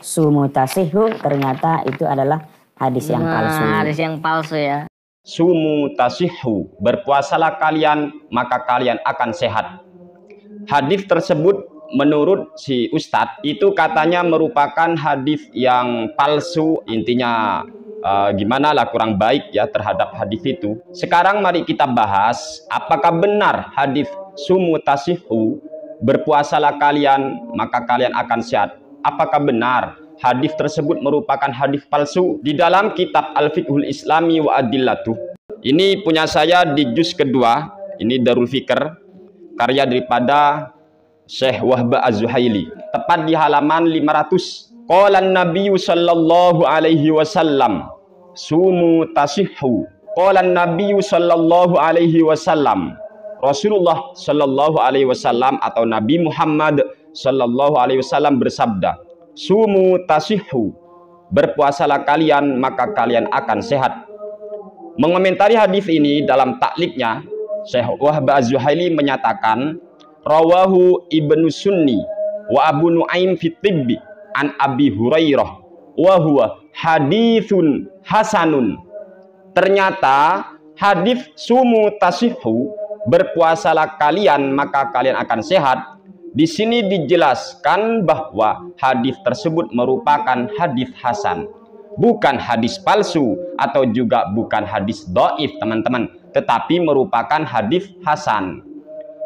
Sumutasihu ternyata itu adalah hadis yang palsu. Hadis yang palsu ya. Sumutasihu, berpuasalah kalian maka kalian akan sehat. Hadis tersebut menurut si Ustadz itu katanya merupakan hadis yang palsu, intinya gimana lah, kurang baik ya terhadap hadis itu. Sekarang mari kita bahas apakah benar hadis sumutasihu, berpuasalah kalian maka kalian akan sehat. Apakah benar hadis tersebut merupakan hadis palsu? Di dalam kitab Al-Fiqhul Islami wa Adillatuh, ini punya saya di juz kedua, ini Darul Fikr, karya daripada Syekh Wahb Az-Zuhaili, tepat di halaman 500. Qala an-nabiyyu sallallahu alaihi wasallam sumu tasihhu. Qala an-nabiyyu sallallahu alaihi wasallam, Rasulullah sallallahu alaihi wasallam atau Nabi Muhammad sallallahu alaihi wasallam bersabda, sumu tasihhu, berpuasalah kalian maka kalian akan sehat. Mengomentari hadis ini dalam takliknya, Syekh Wahb Az-Zuhaili menyatakan, rawahu Ibnu Sunni wa Abu Nuaim fi Tibbi an Abi Hurairah wa huwa haditsun hasanun. Ternyata hadis sumu tasihhu, berpuasalah kalian maka kalian akan sehat, di sini dijelaskan bahwa hadis tersebut merupakan hadis hasan, bukan hadis palsu atau juga bukan hadis dhaif teman-teman, tetapi merupakan hadis hasan.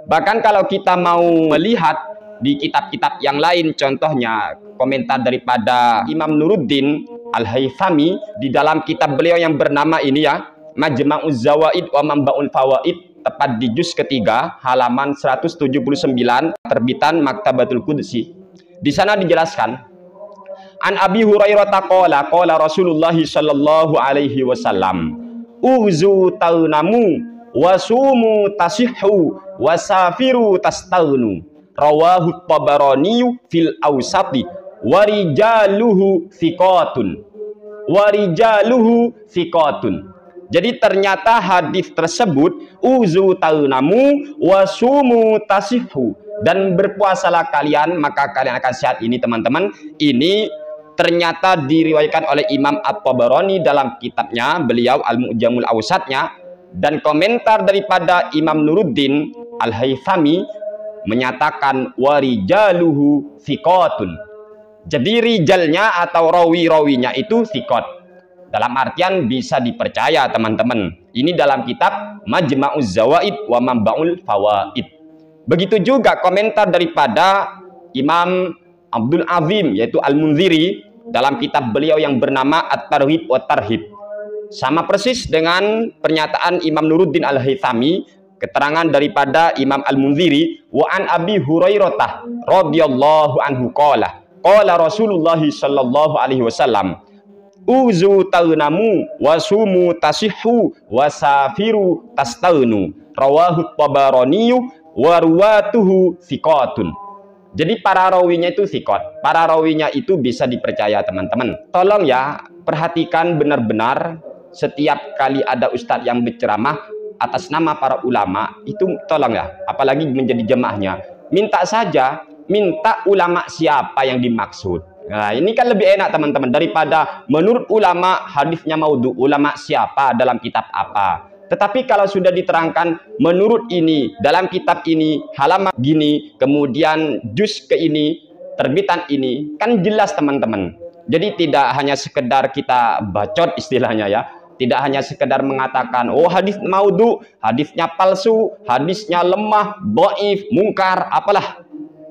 Bahkan kalau kita mau melihat di kitab-kitab yang lain, contohnya komentar daripada Imam Nuruddin Al-Haythami di dalam kitab beliau yang bernama ini ya, Majma'uz Zawaid wa Manba'ul Fawaid, tepat di juz ketiga halaman 179, terbitan Maktabatul Qudsi. Di sana dijelaskan, an Abi Hurairah taqala qala Rasulullah sallallahu alaihi wasallam, uzu taunamu wasumu tasihhu wasafiru tastaghnu, rawahu Tabarani fil Awsati warijaluhu thiqatun. Jadi ternyata hadis tersebut uzu taunamu wasumu tasihhu, dan berpuasalah kalian maka kalian akan sehat, ini teman-teman, ini ternyata diriwayatkan oleh Imam At-Tabarani dalam kitabnya beliau Al-Mu'jamul Awsatnya, dan komentar daripada Imam Nuruddin Al-Haythami menyatakan warijaluhu thiqatun. Jadi rijalnya atau rawi-rawinya itu thiqat, dalam artian bisa dipercaya teman-teman. Ini dalam kitab Majma'uz Zawaid wa Manba'ul Fawaid. Begitu juga komentar daripada Imam Abdul Azim yaitu Al-Munziri dalam kitab beliau yang bernama At-Targhib wa Tarhib. Sama persis dengan pernyataan Imam Nuruddin Al-Haythami, keterangan daripada Imam Al-Munziri, wa an Abi Hurairah radhiyallahu anhu qala qala Rasulullah sallallahu alaihi wasallam, uzu taunamu wasumu tasihhu wasafiru tastaghnu, rawahu Tabarani wa ruwatuhu thiqatun. Jadi para rawinya itu thiqat, para rawinya itu bisa dipercaya teman-teman. Tolong ya perhatikan benar-benar, setiap kali ada ustadz yang berceramah atas nama para ulama itu tolong ya, apalagi menjadi jemaahnya, minta saja, minta ulama siapa yang dimaksud. Nah ini kan lebih enak teman-teman, daripada menurut ulama hadisnya maudhu, ulama siapa dalam kitab apa. Tetapi kalau sudah diterangkan menurut ini dalam kitab ini halaman gini, kemudian juz ke ini, terbitan ini, kan jelas teman-teman. Jadi tidak hanya sekedar kita bacot istilahnya ya, tidak hanya sekedar mengatakan oh hadis maudhu, hadisnya palsu, hadisnya lemah, dhaif, mungkar, apalah.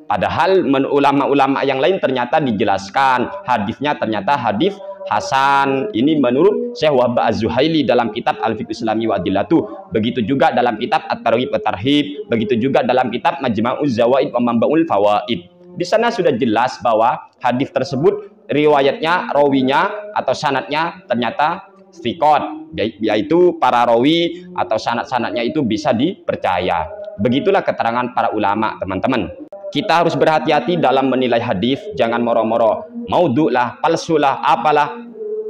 Padahal ulama-ulama yang lain ternyata dijelaskan hadisnya ternyata hadis hasan. Ini menurut Syekh Wahb Az-Zuhaili dalam kitab Al-Fiqh Islami wa Adillatuh. Begitu juga dalam kitab At-Targhib wa Tarhib, begitu juga dalam kitab Majma'uz Zawaid wa Manba'ul Fawaid. Di sana sudah jelas bahwa hadis tersebut riwayatnya, rawinya atau sanadnya ternyata thiqat, yaitu para rawi atau sanad-sanadnya itu bisa dipercaya. Begitulah keterangan para ulama teman-teman. Kita harus berhati-hati dalam menilai hadis, jangan moro-moro maudhu lah, palsu lah, apalah.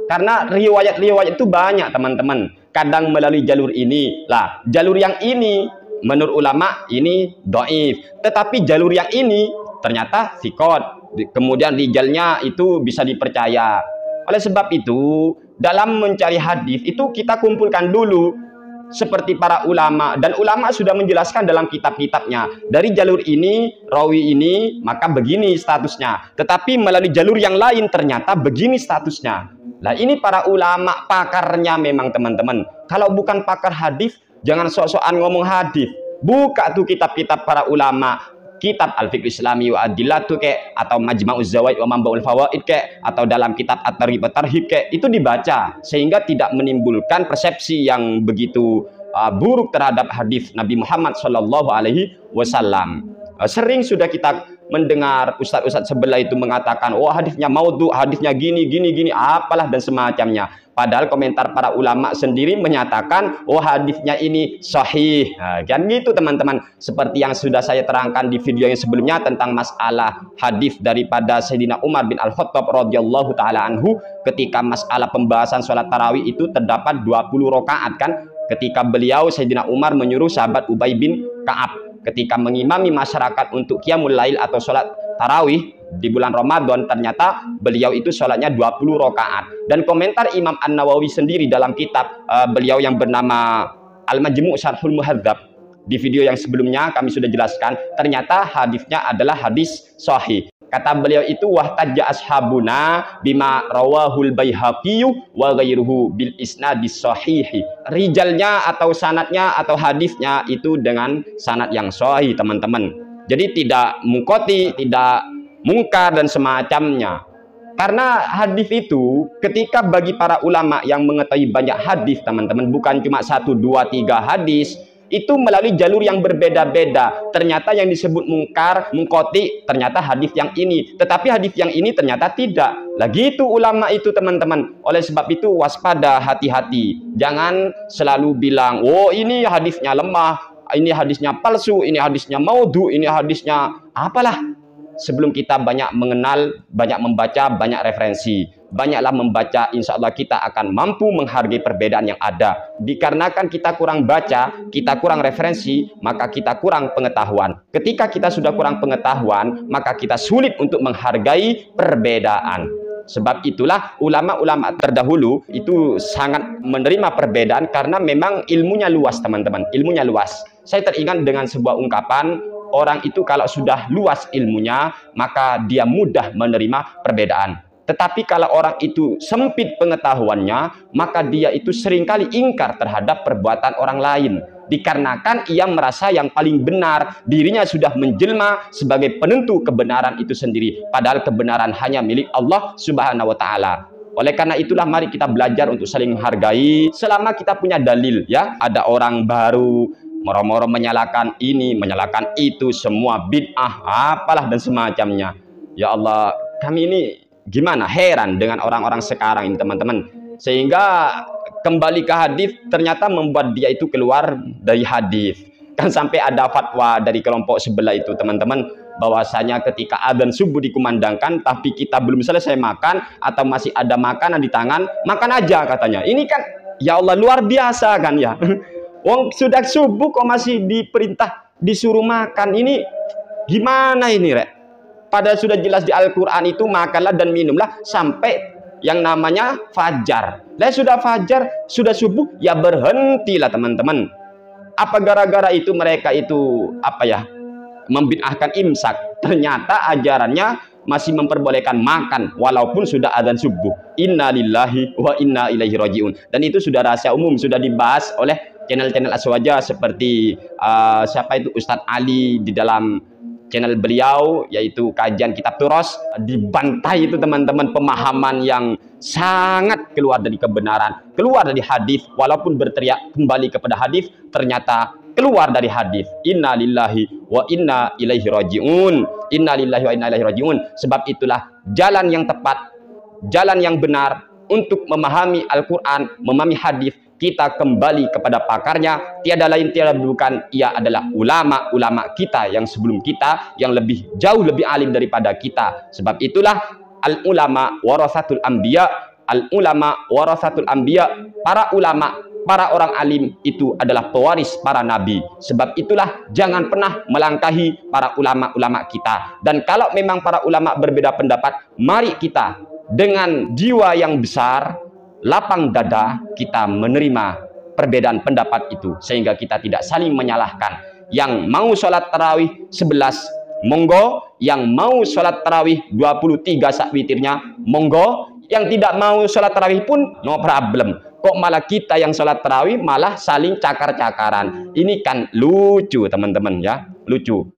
Karena riwayat-riwayat itu banyak teman-teman. Kadang melalui jalur ini lah, jalur yang ini menurut ulama ini dhaif, tetapi jalur yang ini ternyata thiqat. kemudian rijalnya itu bisa dipercaya. Oleh sebab itu, dalam mencari hadis itu kita kumpulkan dulu seperti para ulama, dan ulama sudah menjelaskan dalam kitab-kitabnya, dari jalur ini, rawi ini, maka begini statusnya, tetapi melalui jalur yang lain ternyata begini statusnya. Nah, ini para ulama pakarnya memang teman-teman. Kalau bukan pakar hadis, jangan sok-sokan ngomong hadis. Buka tuh kitab-kitab para ulama, kitab Al-Fiqh Islami wa Adillatu kek, atau Majma'uz Zawaid wa Mambaul Fawaid kek, atau dalam kitab At-Targhib wa Tarhib kek, itu dibaca sehingga tidak menimbulkan persepsi yang begitu buruk terhadap hadis Nabi Muhammad Shallallahu Alaihi Wasallam. Sering sudah kita mendengar ustadz-ustadz sebelah itu mengatakan, oh hadisnya maudhu, hadisnya gini, apalah dan semacamnya. Padahal komentar para ulama sendiri menyatakan, oh hadisnya ini sahih. Nah, kan gitu teman-teman. Seperti yang sudah saya terangkan di video yang sebelumnya tentang masalah hadis daripada Sayyidina Umar bin Al-Khattab radhiyallahu taala anhu, ketika masalah pembahasan sholat tarawih itu terdapat 20 rakaat kan, ketika beliau Sayyidina Umar menyuruh sahabat Ubay bin Ka'ab ketika mengimami masyarakat untuk qiyamul lail atau sholat tarawih di bulan Ramadan, ternyata beliau itu sholatnya 20 rakaat. Dan komentar Imam An-Nawawi sendiri dalam kitab beliau yang bernama Al-Majmu' Syarhul Muhadzab, di video yang sebelumnya kami sudah jelaskan, ternyata hadisnya adalah hadis sahih. Kata beliau itu, wahtajja ashabuna bima rawahul Baihaqiyyu wa ghairuhu bil isnadis sahihi. Rijalnya atau sanadnya atau hadisnya itu dengan sanad yang sahih teman-teman. Jadi tidak mungkoti, tidak mungkar dan semacamnya. Karena hadis itu ketika bagi para ulama yang mengetahui banyak hadis teman-teman, bukan cuma 1, 2, 3 hadis, itu melalui jalur yang berbeda-beda. Ternyata yang disebut mungkar, mungkoti, ternyata hadis yang ini. Tetapi hadis yang ini ternyata tidak. Lagi itu ulama itu teman-teman. Oleh sebab itu waspada, hati-hati. Jangan selalu bilang, oh ini hadisnya lemah, ini hadisnya palsu, ini hadisnya maudhu, ini hadisnya apalah. Sebelum kita banyak mengenal, banyak membaca, banyak referensi, banyaklah membaca, insya Allah kita akan mampu menghargai perbedaan yang ada. Dikarenakan kita kurang baca, kita kurang referensi, maka kita kurang pengetahuan. Ketika kita sudah kurang pengetahuan, maka kita sulit untuk menghargai perbedaan. Sebab itulah ulama-ulama terdahulu itu sangat menerima perbedaan karena memang ilmunya luas teman-teman, ilmunya luas. Saya teringat dengan sebuah ungkapan, orang itu kalau sudah luas ilmunya, maka dia mudah menerima perbedaan. Tetapi kalau orang itu sempit pengetahuannya, maka dia itu seringkali ingkar terhadap perbuatan orang lain. Dikarenakan ia merasa yang paling benar, dirinya sudah menjelma sebagai penentu kebenaran itu sendiri. Padahal kebenaran hanya milik Allah Subhanahu wa Ta'ala. Oleh karena itulah mari kita belajar untuk saling menghargai selama kita punya dalil ya. Ada orang baru moro-moro menyalakan ini, menyalakan itu, semua bid'ah, apalah dan semacamnya. Ya Allah, kami ini gimana? Heran dengan orang-orang sekarang ini teman-teman. Sehingga kembali ke hadis ternyata membuat dia itu keluar dari hadis. Kan sampai ada fatwa dari kelompok sebelah itu teman-teman, bahwasanya ketika adzan subuh dikumandangkan tapi kita belum selesai makan atau masih ada makanan di tangan, makan aja katanya. Ini kan ya Allah luar biasa kan ya. Wong sudah subuh kok masih diperintah disuruh makan, ini gimana ini rek? Padahal sudah jelas di Al-Quran itu makanlah dan minumlah sampai yang namanya fajar. Lah sudah fajar, sudah subuh, ya berhentilah teman-teman. Apa gara-gara itu mereka itu apa ya? Membid'ahkan imsak. Ternyata ajarannya masih memperbolehkan makan walaupun sudah adzan subuh. Inna lillahi wa inna ilaihi rajiun. Dan itu sudah rahasia umum, sudah dibahas oleh channel-channel aswaja seperti siapa itu Ustadz Ali di dalam channel beliau yaitu kajian kitab Turos, dibantai itu teman-teman, pemahaman yang sangat keluar dari kebenaran, keluar dari hadis, walaupun berteriak kembali kepada hadis ternyata keluar dari hadis. Inna lillahi wa inna ilaihi rajiun. Inna lillahi wa inna ilaihi rajiun. Sebab itulah jalan yang tepat, jalan yang benar untuk memahami Al-Quran, memahami hadis, kita kembali kepada pakarnya, tiada lain tiada bukan, ia adalah ulama-ulama kita yang sebelum kita, yang lebih jauh lebih alim daripada kita. Sebab itulah al-ulama warasatul anbiya, al-ulama warasatul anbiya, para ulama para orang alim itu adalah pewaris para nabi. Sebab itulah jangan pernah melangkahi para ulama-ulama kita. Dan kalau memang para ulama berbeda pendapat, mari kita dengan jiwa yang besar, lapang dada, kita menerima perbedaan pendapat itu, sehingga kita tidak saling menyalahkan. Yang mau sholat tarawih 11, monggo. Yang mau sholat tarawih 23 sak witirnya, monggo. Yang tidak mau sholat tarawih pun no problem. Kok malah kita yang sholat tarawih malah saling cakar-cakaran? Ini kan lucu teman-teman ya, lucu.